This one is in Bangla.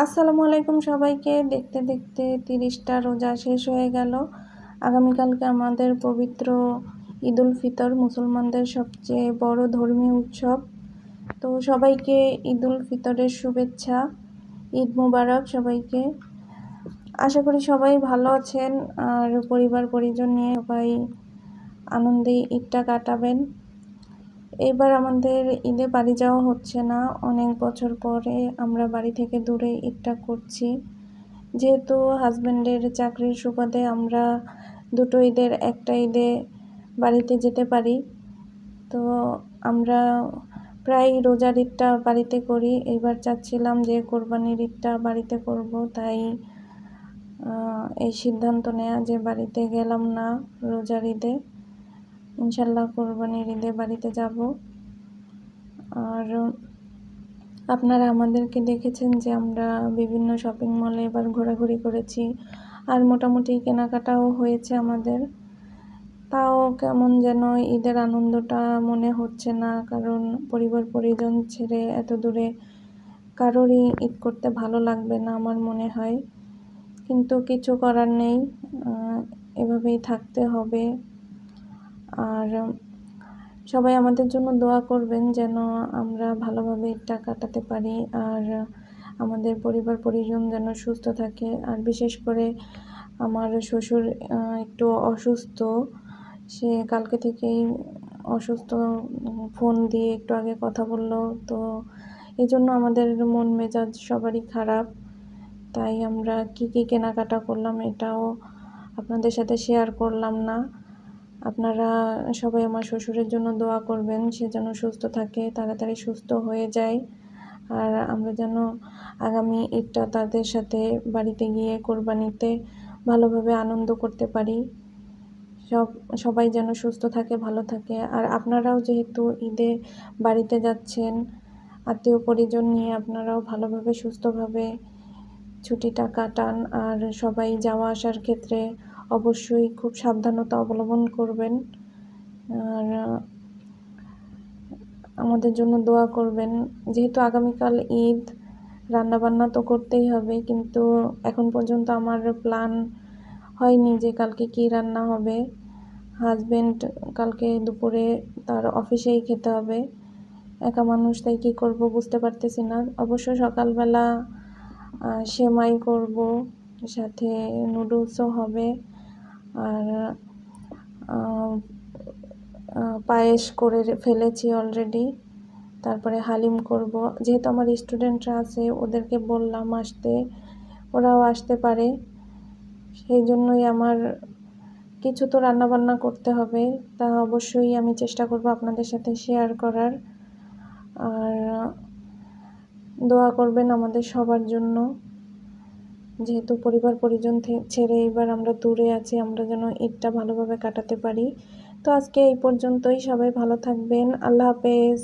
আসসালামু আলাইকুম সবাইকে। দেখতে দেখতে 30টা রোজা শেষ হয়ে গেল। আগামীকালকে আমাদের পবিত্র ঈদুল ফিতর, মুসলমানদের সবচেয়ে বড় ধর্মীয় উৎসব। তো সবাইকে ঈদুল ফিতরের শুভেচ্ছা, ঈদ মুবারক সবাইকে। আশা করি সবাই ভালো আছেন আর পরিবার পরিজন নিয়ে সবাই আনন্দে ঈদটা কাটাবেন। এবার আমাদের ঈদে বাড়ি যাওয়া হচ্ছে না, অনেক বছর পরে আমরা বাড়ি থেকে দূরে ঈদটা করছি। যেহেতু হাজব্যান্ডের চাকরির সুবাদে আমরা দুটো ঈদের একটা ঈদে বাড়িতে যেতে পারি, তো আমরা প্রায় রোজার ঈদটা বাড়িতে করি। এবার চাচ্ছিলাম যে কোরবানির ঈদটা বাড়িতে করব, তাই এই সিদ্ধান্ত নেওয়া যে বাড়িতে গেলাম না রোজার ঈদে। ইনশাল্লাহ কোরবানির ঈদে বাড়িতে যাব। আর আপনারা আমাদেরকে দেখেছেন যে আমরা বিভিন্ন শপিং মলে এবার ঘোরাঘুরি করেছি, আর মোটামুটি কেনাকাটাও হয়েছে আমাদের। তাও কেমন যেন ঈদের আনন্দটা মনে হচ্ছে না, কারণ পরিবার পরিজন ছেড়ে এত দূরে কারোরই ঈদ করতে ভালো লাগবে না আমার মনে হয়, কিন্তু কিছু করার নেই, এভাবেই থাকতে হবে। আর সবাই আমাদের জন্য দোয়া করবেন যেন আমরা ভালোভাবে ঈদটা কাটাতে পারি, আর আমাদের পরিবার পরিজন যেন সুস্থ থাকে। আর বিশেষ করে আমার শ্বশুর একটু অসুস্থ, সে কালকে থেকেই অসুস্থ। ফোন দিয়ে একটু আগে কথা বললো, তো এই জন্য আমাদের মন মেজাজ সবারই খারাপ। তাই আমরা কি কেনাকাটা করলাম এটাও আপনাদের সাথে শেয়ার করলাম না। আপনারা সবাই আমার শ্বশুরের জন্য দোয়া করবেন, সে যেন সুস্থ থাকে, তাড়াতাড়ি সুস্থ হয়ে যায়, আর আমরা যেন আগামী ঈদটা তাদের সাথে বাড়িতে গিয়ে কোরবানিতে ভালোভাবে আনন্দ করতে পারি। সবাই যেন সুস্থ থাকে, ভালো থাকে। আর আপনারাও যেহেতু ঈদে বাড়িতে যাচ্ছেন আত্মীয় পরিজন নিয়ে, আপনারাও ভালোভাবে সুস্থভাবে ছুটিটা কাটান। আর সবাই যাওয়া আসার ক্ষেত্রে অবশ্যই খুব সাবধানতা অবলম্বন করবেন, আর আমাদের জন্য দোয়া করবেন। যেহেতু আগামীকাল ঈদ, রান্নাবান্না তো করতেই হবে, কিন্তু এখন পর্যন্ত আমার প্ল্যান হয়নি যে কালকে কি রান্না হবে। হাজব্যান্ড কালকে দুপুরে তার অফিসেই খেতে হবে, একা মানুষ, তাই কী করব বুঝতে পারতেছি না। অবশ্য সকালবেলা সেমাই করব, সাথে নুডলসও হবে, আর পায়েস করে ফেলেছি অলরেডি। তারপরে হালিম করব। যেহেতু আমার স্টুডেন্টরা আছে, ওদেরকে বললাম আসতে, ওরাও আসতে পারে, সেই জন্যই আমার কিছু তো রান্নাবান্না করতে হবে। তা অবশ্যই আমি চেষ্টা করব আপনাদের সাথে শেয়ার করার। আর দোয়া করবেন আমাদের সবার জন্য, যেহেতু পরিবার পরিজন ছেড়ে এবার আমরা দূরে আছি, আমরা যেন ঈদটা ভালোভাবে কাটাতে পারি। তো আজকে এই পর্যন্তই, সবাই ভালো থাকবেন। আল্লাহ হাফেজ।